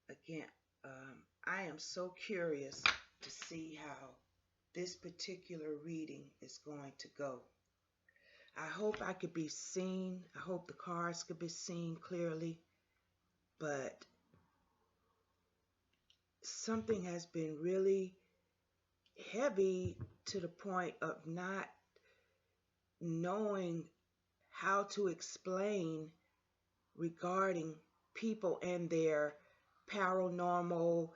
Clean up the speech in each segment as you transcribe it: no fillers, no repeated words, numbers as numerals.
again, I am so curious to see how this particular reading is going to go. I hope I could be seen. I hope the cards could be seen clearly. But something has been really heavy to the point of not knowing how to explain regarding people and their paranormal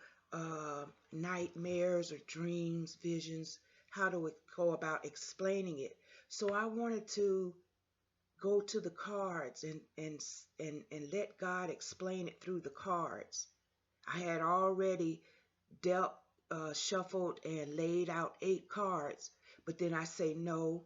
nightmares or dreams, visions, how to go about explaining it. So I wanted to go to the cards and let God explain it through the cards. I had already dealt, shuffled, and laid out 8 cards, but then I say, no,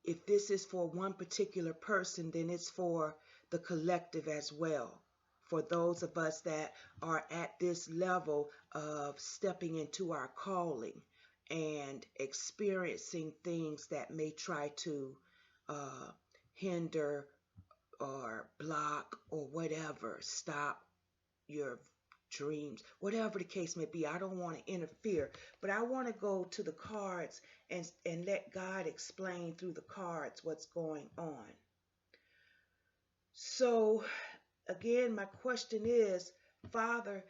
if this is for one particular person, then it's for the collective as well. For those of us that are at this level of stepping into our calling and experiencing things that may try to hinder or block or whatever, stop your dreams, whatever the case may be. I don't want to interfere, but I want to go to the cards and let God explain through the cards what's going on. So again, my question is, Father,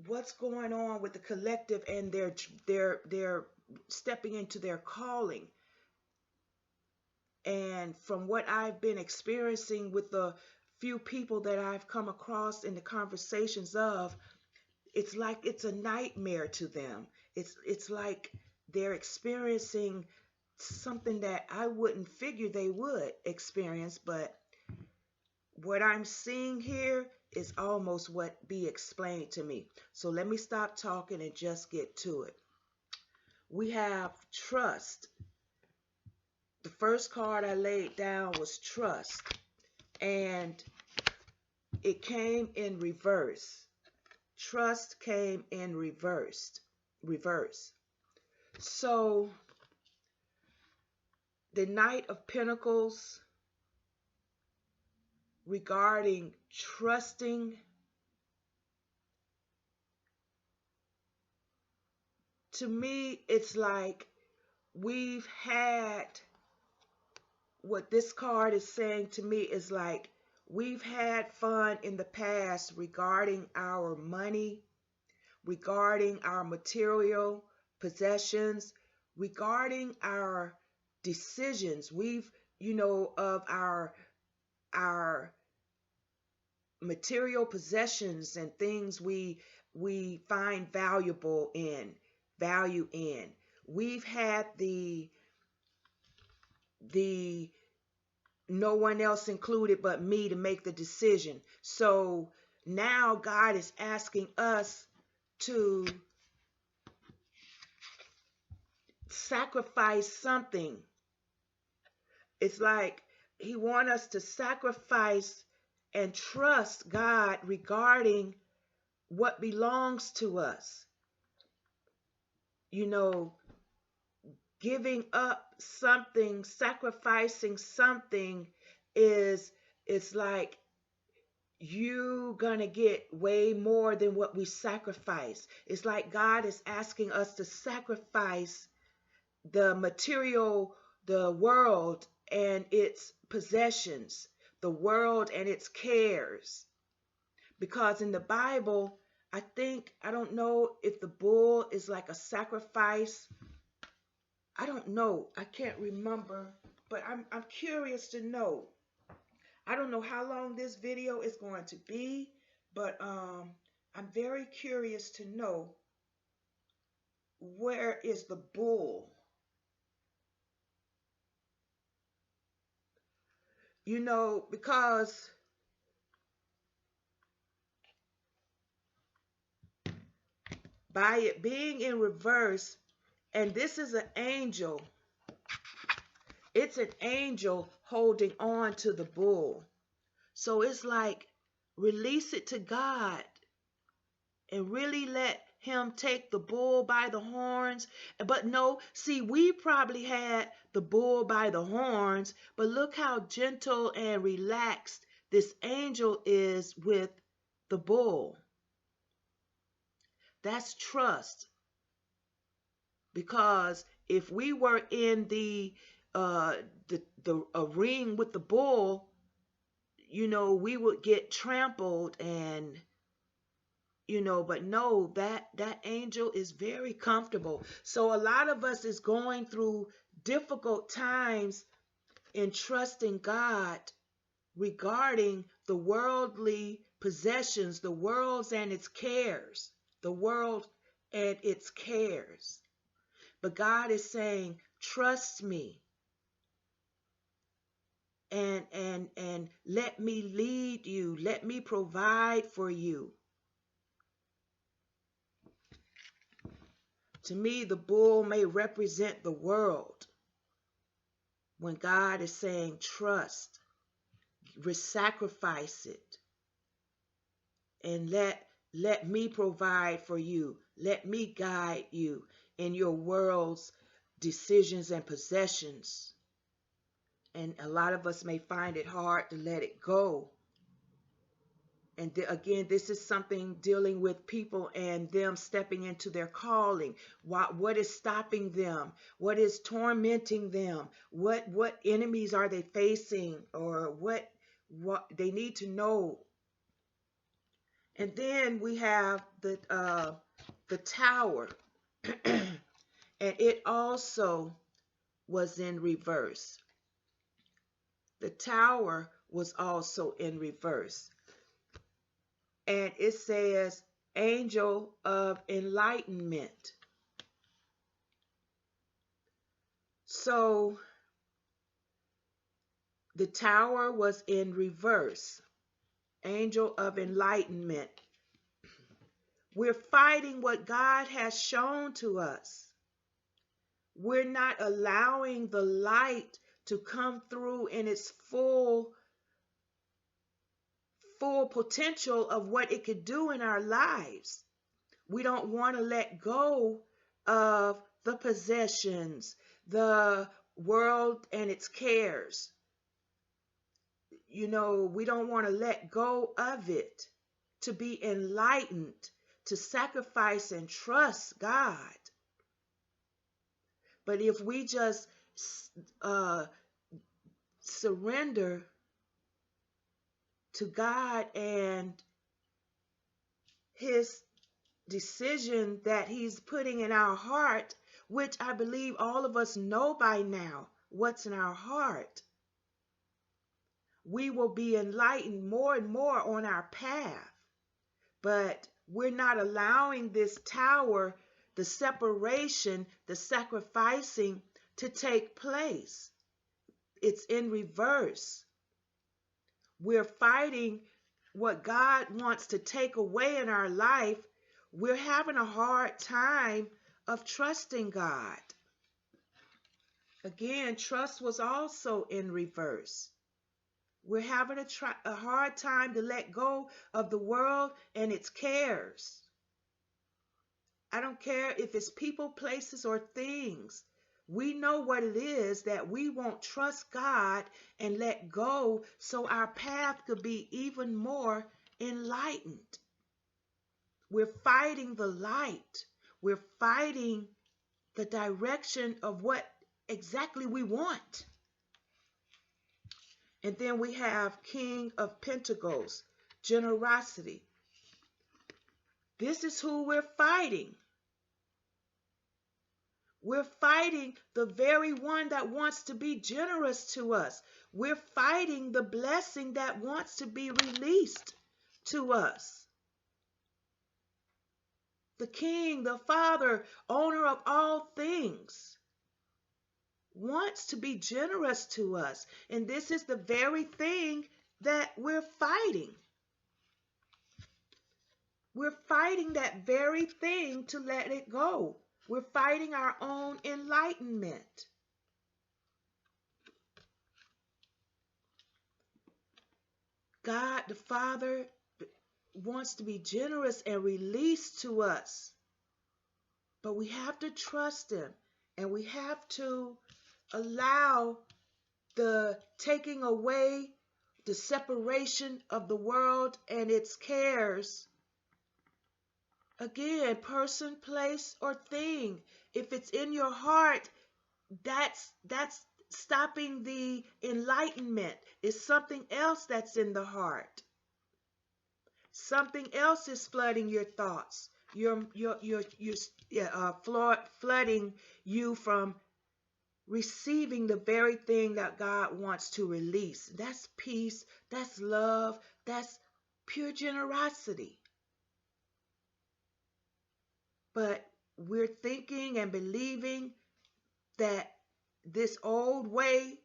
what's going on with the collective and their stepping into their calling? And from what I've been experiencing with the few people that I've come across in the conversations of, it's like it's a nightmare to them. It's like they're experiencing something that I wouldn't figure they would experience, but what I'm seeing here is almost what be explained to me. So let me stop talking and just get to it. We have trust. The first card I laid down was trust, and it came in reverse. Trust came in reverse. So the Knight of Pentacles, regarding trusting, to me, it's like we've had, what this card is saying to me is like we've had fun in the past regarding our money, regarding our material possessions, regarding our decisions. We've, of our material possessions and things we find value in. We've had the no one else included but me to make the decision. So now God is asking us to sacrifice something. It's like he wants us to sacrifice and trust God regarding what belongs to us. Giving up something, sacrificing something it's like you gonna get way more than what we sacrifice. It's like God is asking us to sacrifice the material, the world and its possessions, the world and its cares. Because in the Bible, I don't know if the bull is like a sacrifice. I don't know. I can't remember, but I'm curious to know. I don't know how long this video is going to be, but I'm very curious to know, where is the bull? Because by it being in reverse, and this is an angel, it's an angel holding on to the bull. So it's like, release it to God and really let him take the bull by the horns. But no, see, we probably had the bull by the horns, but look how gentle and relaxed this angel is with the bull. That's trust. Because if we were in uh a ring with the bull, we would get trampled, and but no, that angel is very comfortable. So a lot of us is going through difficult times in trusting God regarding the worldly possessions, the world and its cares, the world and its cares. But God is saying, trust me, and let me lead you. Let me provide for you. To me, the bull may represent the world when God is saying, trust, sacrifice it, and let me provide for you. Let me guide you in your world's decisions and possessions. And a lot of us may find it hard to let it go. And again, this is something dealing with people and them stepping into their calling. What is stopping them? What is tormenting them? What enemies are they facing? Or what they need to know. And then we have the tower, and it also was in reverse. The tower was also in reverse. And it says, angel of enlightenment. So the tower was in reverse. Angel of enlightenment. We're fighting what God has shown to us. We're not allowing the light to come through in its full potential of what it could do in our lives. We don't want to let go of the possessions, the world and its cares. We don't want to let go of it, to be enlightened, to sacrifice and trust God. But if we just surrender to God and his decision that he's putting in our heart, which I believe all of us know by now what's in our heart, we will be enlightened more and more on our path. But we're not allowing this tower, the separation, the sacrificing to take place. It's in reverse. We're fighting what God wants to take away in our life. We're having a hard time of trusting God. Again, trust was also in reverse. We're having a hard time to let go of the world and its cares. I don't care if it's people, places, or things. We know what it is that we won't trust God and let go, so our path could be even more enlightened. We're fighting the light. We're fighting the direction of what exactly we want. And then we have King of Pentacles, generosity. This is who we're fighting. We're fighting the very one that wants to be generous to us. We're fighting the blessing that wants to be released to us. The King, the Father, owner of all things, wants to be generous to us. And this is the very thing that we're fighting. We're fighting that very thing to let it go. We're fighting our own enlightenment. God, the Father, wants to be generous and release to us. But we have to trust him, and we have to allow the taking away the separation of the world and its cares. Again, person, place, or thing. If it's in your heart, that's stopping the enlightenment. It's something else that's in the heart. Something else is flooding your thoughts. Flooding you from receiving the very thing that God wants to release. That's peace, that's love, that's pure generosity. But we're thinking and believing that this old way,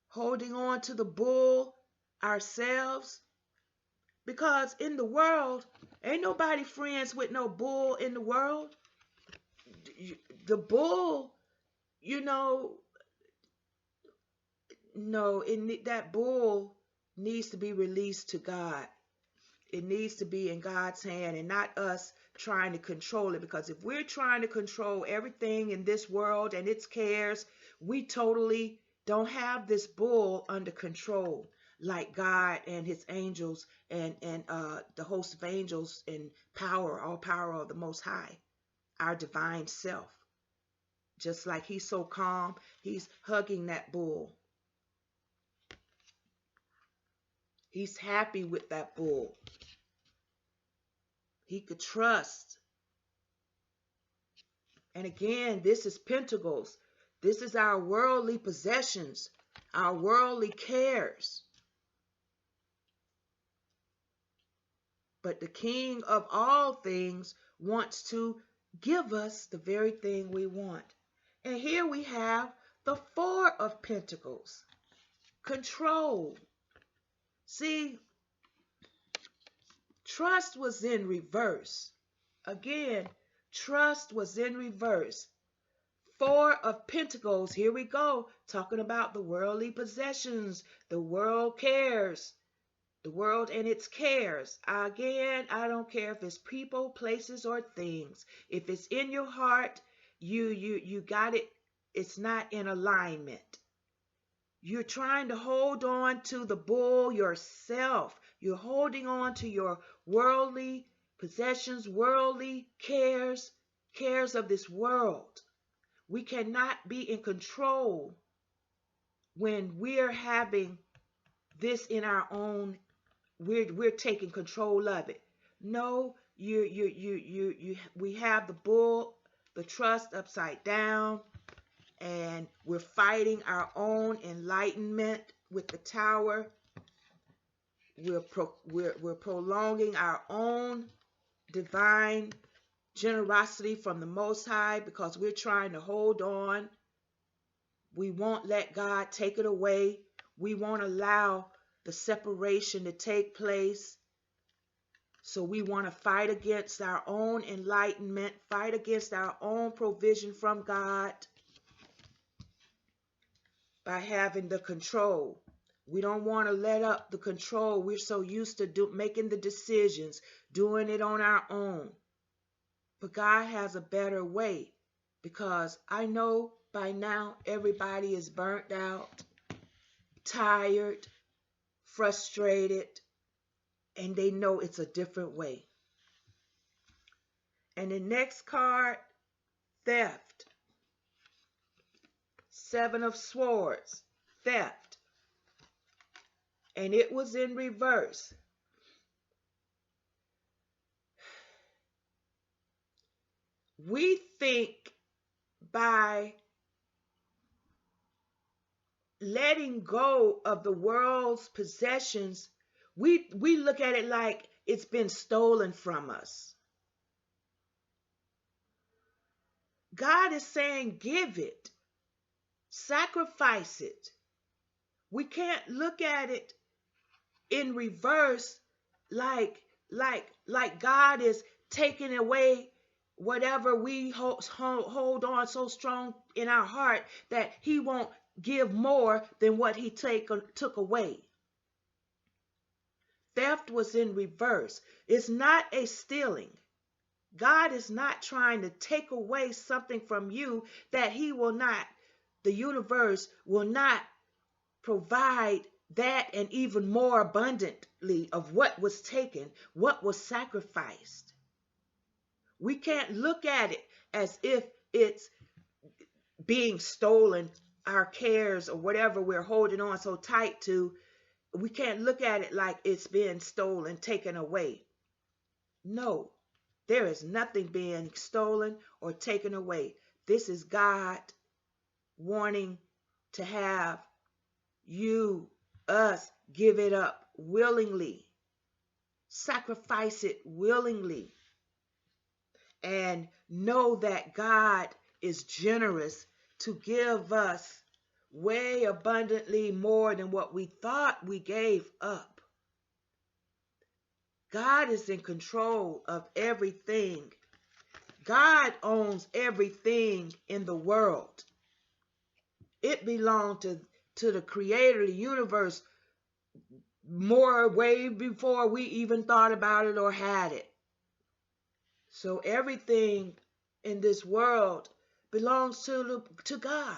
holding on to the bull ourselves, because in the world, ain't nobody friends with no bull in the world. The bull, no, that bull needs to be released to God. It needs to be in God's hand and not us trying to control it. Because if we're trying to control everything in this world and its cares, we totally don't have this bull under control like God and his angels and the host of angels and power, all power of the Most High, our divine self. Just like he's so calm, he's hugging that bull. He's happy with that bull. He could trust. And again, this is pentacles. This is our worldly possessions, our worldly cares. But the King of all things wants to give us the very thing we want. And here we have the Four of Pentacles. Control. See, trust was in reverse. Again, trust was in reverse. Four of Pentacles, here we go, talking about the worldly possessions, the world cares, the world and its cares. Again, I don't care if it's people, places, or things. If it's in your heart, you got it. It's not in alignment. You're trying to hold on to the bull yourself. You're holding on to your worldly possessions, worldly cares of this world. We cannot be in control when we're having this in our own. We're taking control of it. No, we have the bull, the trust upside down, and we're fighting our own enlightenment with the tower. We're prolonging our own divine generosity from the Most High because we're trying to hold on. We won't let God take it away. We won't allow the separation to take place. So we want to fight against our own enlightenment, fight against our own provision from God by having the control. We don't want to let up the control. We're so used to making the decisions, doing it on our own. But God has a better way, because I know by now everybody is burnt out, tired, frustrated, and they know it's a different way. And the next card, theft. Seven of Swords, theft. And it was in reverse. We think by letting go of the world's possessions, we look at it like it's been stolen from us. God is saying, give it, sacrifice it. We can't look at it in reverse like God is taking away whatever we hold on so strong in our heart that he won't give more than what he took away. Theft was in reverse. It's not a stealing. God is not trying to take away something from you that he will not, the universe will not provide that and even more abundantly of what was taken, what was sacrificed. We can't look at it as if it's being stolen, our cares or whatever we're holding on so tight to. We can't look at it like it's being stolen, taken away. No, there is nothing being stolen or taken away. This is God wanting to have you, us, give it up willingly, sacrifice it willingly, and know that God is generous to give us way abundantly more than what we thought we gave up. God is in control of everything. God owns everything in the world. It belonged to the creator of the universe more way before we even thought about it or had it. So everything in this world belongs to God.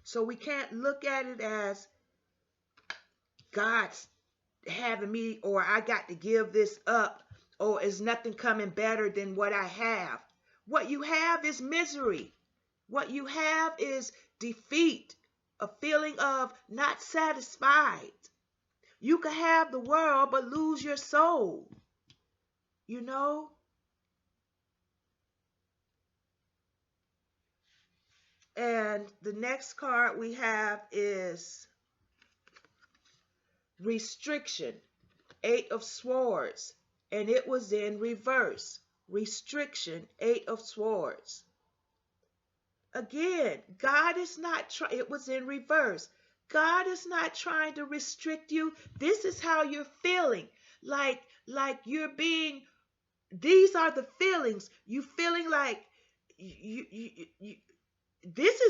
So we can't look at it as God's having me, or I got to give this up, or is nothing coming better than what I have. What you have is misery. What you have is defeat, a feeling of not satisfied. You can have the world but lose your soul. You know? And the next card we have is restriction, 8 of swords, and it was in reverse. Restriction, 8 of swords. Again, God is not it was in reverse. God is not trying to restrict you. This is how you're feeling. Like you're being, these are the feelings. You feeling like this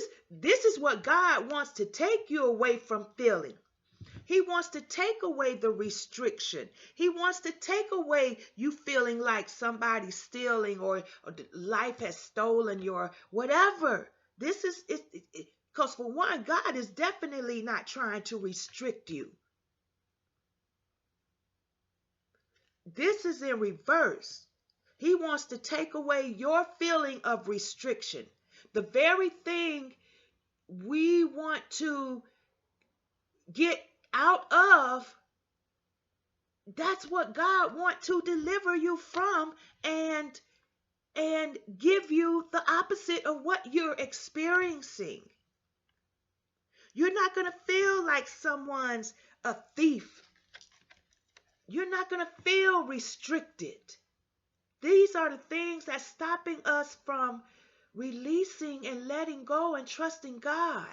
is what God wants to take you away from feeling. He wants to take away the restriction. He wants to take away you feeling like somebody's stealing or life has stolen your whatever. This is because for one, God is definitely not trying to restrict you. This is in reverse. He wants to take away your feeling of restriction. The very thing we want to get out of, that's what God wants to deliver you from and give you the opposite of what you're experiencing. You're not going to feel like someone's a thief. You're not going to feel restricted. These are the things that's stopping us from releasing and letting go and trusting God.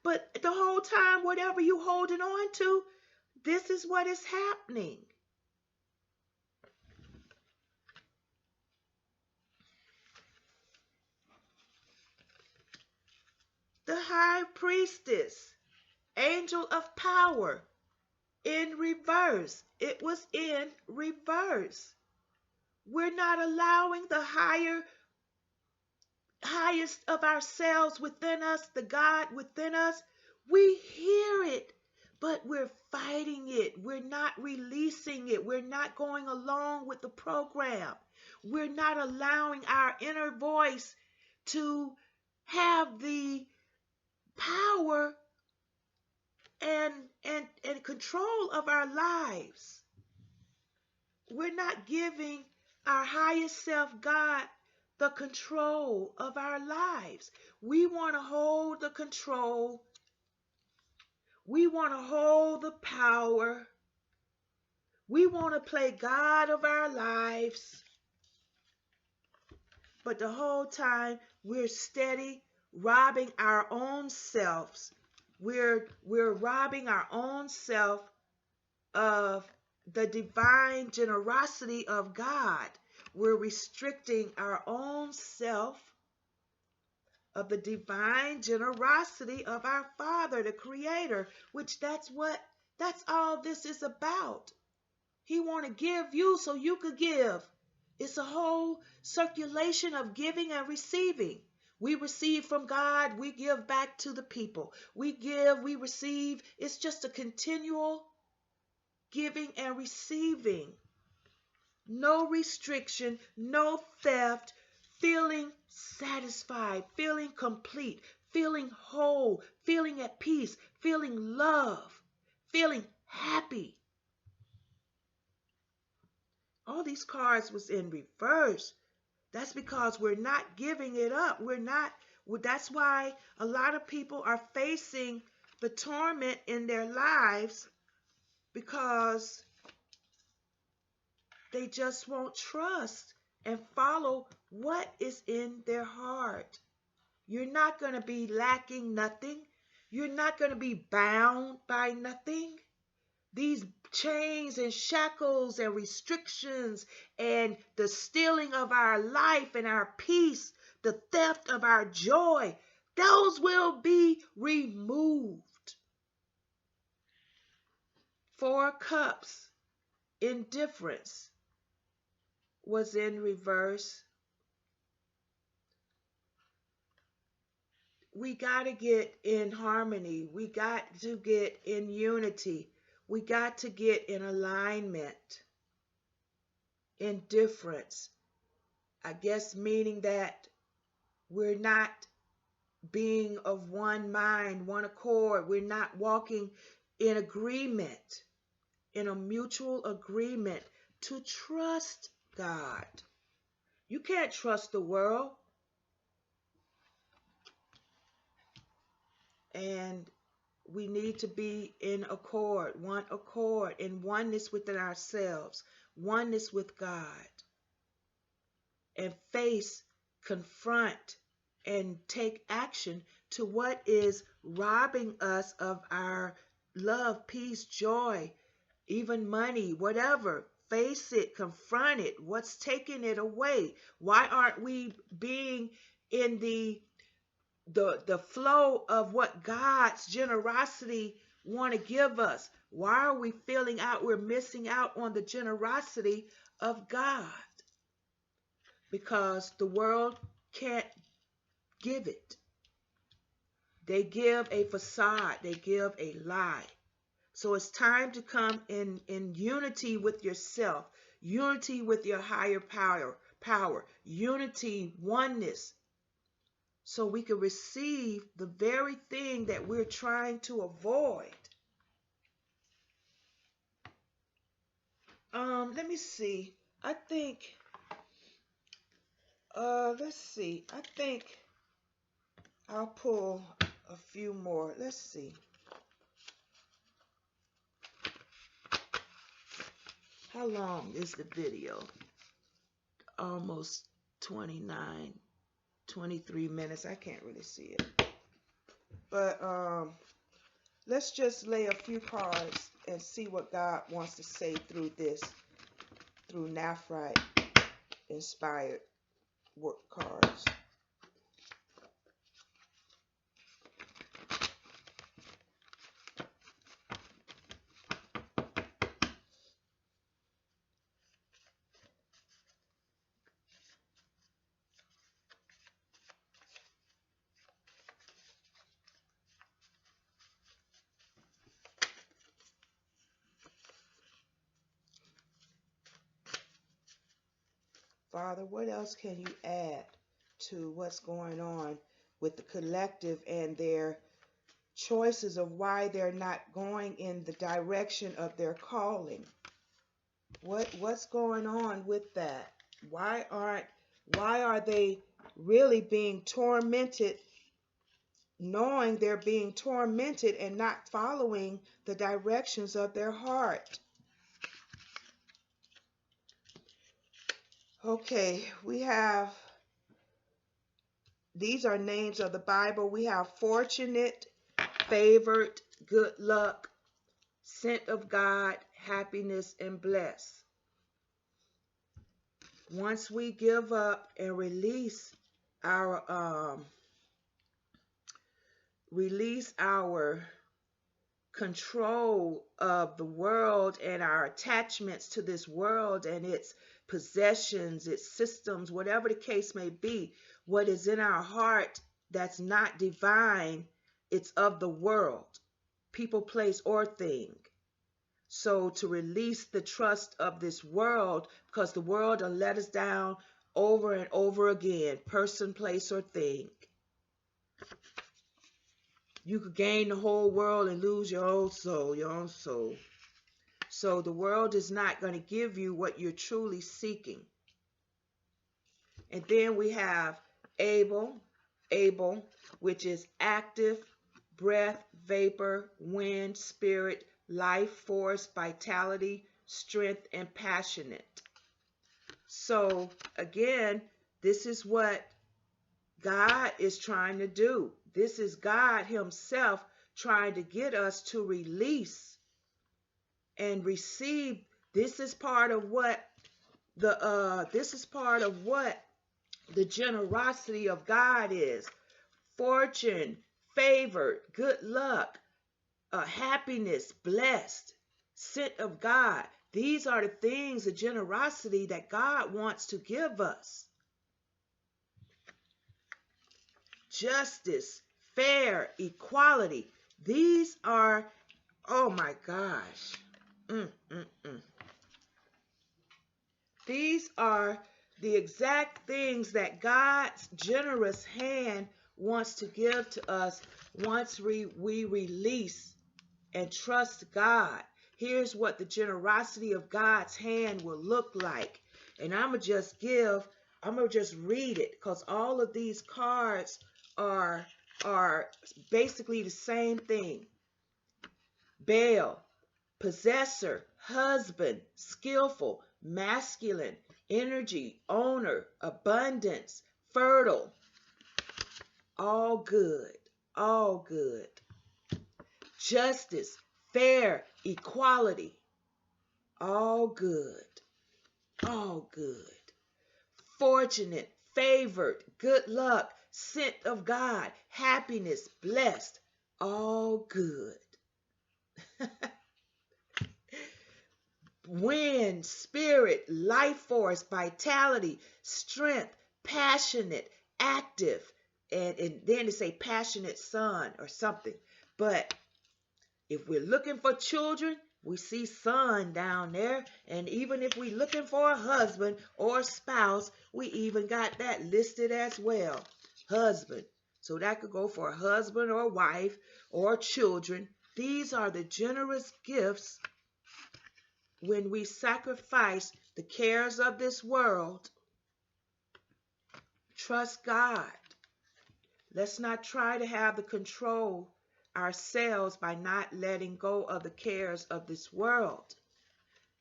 But the whole time, whatever you're holding on to, this is what is happening. The high priestess, angel of power, in reverse. It was in reverse. We're not allowing the highest of ourselves within us, the God within us. We hear it, but we're fighting it. We're not releasing it. We're not going along with the program. We're not allowing our inner voice to have the power and control of our lives. We're not giving our highest self, God, the control of our lives. We want to hold the control. We want to hold the power. We want to play God of our lives. But the whole time we're steady robbing our own selves. We're robbing our own self of the divine generosity of God. We're restricting our own self of the divine generosity of our Father, the Creator, which that's all this is about. He want to give you so you could give. It's a whole circulation of giving and receiving. We receive from God, we give back to the people. We give, we receive. It's just a continual giving and receiving. No restriction, no theft, feeling satisfied, feeling complete, feeling whole, feeling at peace, feeling love, feeling happy. All these cards was in reverse. That's because we're not giving it up. That's why a lot of people are facing the torment in their lives, because they just won't trust and follow what is in their heart. You're not going to be lacking nothing. You're not going to be bound by nothing. These chains and shackles and restrictions and the stealing of our life and our peace, the theft of our joy, those will be removed. 4 cups, indifference, was in reverse. We got to get in harmony. We got to get in unity. We got to get in alignment. Indifference, I guess, meaning that we're not being of one mind, one accord. We're not walking in agreement, in a mutual agreement to trust God. You can't trust the world. And we need to be in accord, in oneness within ourselves, oneness with God, and face, confront, and take action to what is robbing us of our love, peace, joy, even money, whatever. Face it, confront it. What's taking it away? Why aren't we being in the flow of what God's generosity want to give us? Why are we feeling out? We're missing out on the generosity of God because the world can't give it. They give a facade. They give a lie. So it's time to come in unity with yourself, unity with your higher power, unity, oneness, so we can receive the very thing that we're trying to avoid. Let me see. I think, let's see. I think I'll pull a few more. Let's see. How long is the video? Almost 29, 23 minutes. I can't really see it. But let's just lay a few cards and see what God wants to say through this, through naphright inspired work cards. Father, what else can you add to what's going on with the collective and their choices of why they're not going in the direction of their calling? What's going on with that? Why are they really being tormented, knowing they're being tormented and not following the directions of their heart? Okay, we have, these are names of the Bible. We have fortunate, favored, good luck, sent of God, happiness, and bless. Once we give up and release our control of the world and our attachments to this world and its possessions, its systems, whatever the case may be, what is in our heart that's not divine, it's of the world, people, place, or thing. So to release the trust of this world, because the world will let us down over and over again, person, place, or thing. You could gain the whole world and lose your own soul, your own soul. So the world is not going to give you what you're truly seeking. And then we have able, which is active, breath, vapor, wind, spirit, life force, vitality, strength, and passionate. So again, this is what God is trying to do. This is God himself trying to get us to release and receive. This is part of what the generosity of God is. Fortune, favor, good luck, happiness, blessed, sent of God. These are the things, the generosity that God wants to give us. Justice, fair, equality. These are, oh my gosh. These are the exact things that God's generous hand wants to give to us once we release and trust God. Here's what the generosity of God's hand will look like. And I'm going to just read it, because all of these cards are basically the same thing. Baal, possessor, husband, skillful, masculine, energy, owner, abundance, fertile. All good, all good. Justice, fair, equality. All good, all good. Fortunate, favored, good luck, sent of God, happiness, blessed, all good. Wind, spirit, life force, vitality, strength, passionate, active, and then they say passionate son or something. But if we're looking for children, we see son down there. And even if we're looking for a husband or a spouse, we even got that listed as well. Husband. So that could go for a husband or wife or children. These are the generous gifts when we sacrifice the cares of this world. Trust God. Let's not try to have the control ourselves by not letting go of the cares of this world,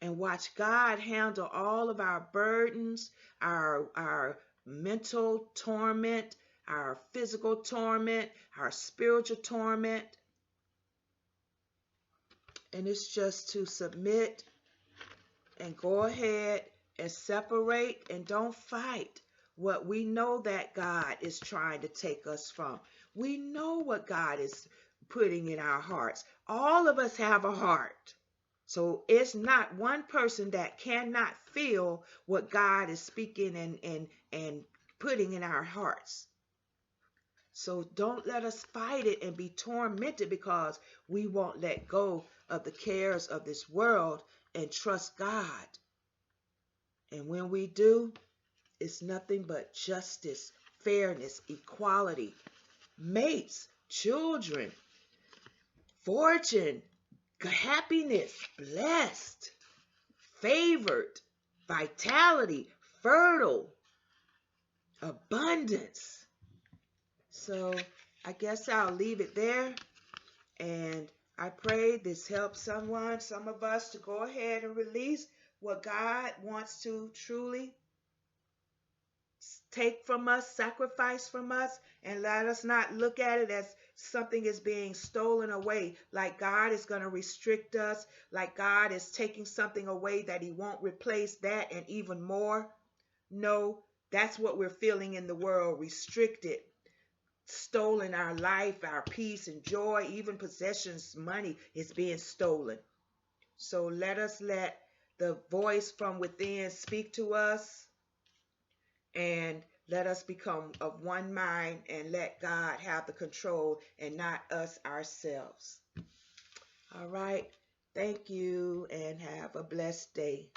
and watch God handle all of our burdens, our mental torment, our physical torment, our spiritual torment. And it's just to submit and go ahead and separate and don't fight what we know that God is trying to take us from. We know what God is putting in our hearts. All of us have a heart. So it's not one person that cannot feel what God is speaking and putting in our hearts. So don't let us fight it and be tormented because we won't let go of the cares of this world and trust God. And when we do, it's nothing but justice, fairness, equality, mates, children, fortune, happiness, blessed, favored, vitality, fertile, abundance. So I guess I'll leave it there. And I pray this helps someone, some of us, to go ahead and release what God wants to truly take from us, sacrifice from us, and let us not look at it as something is being stolen away, like God is going to restrict us, like God is taking something away that he won't replace that and even more. No, that's what we're feeling in the world, restricted. stolen our life, our peace and joy, even possessions, money is being stolen. So let us let the voice from within speak to us, and let us become of one mind and let God have the control and not us ourselves. All right. Thank you and have a blessed day.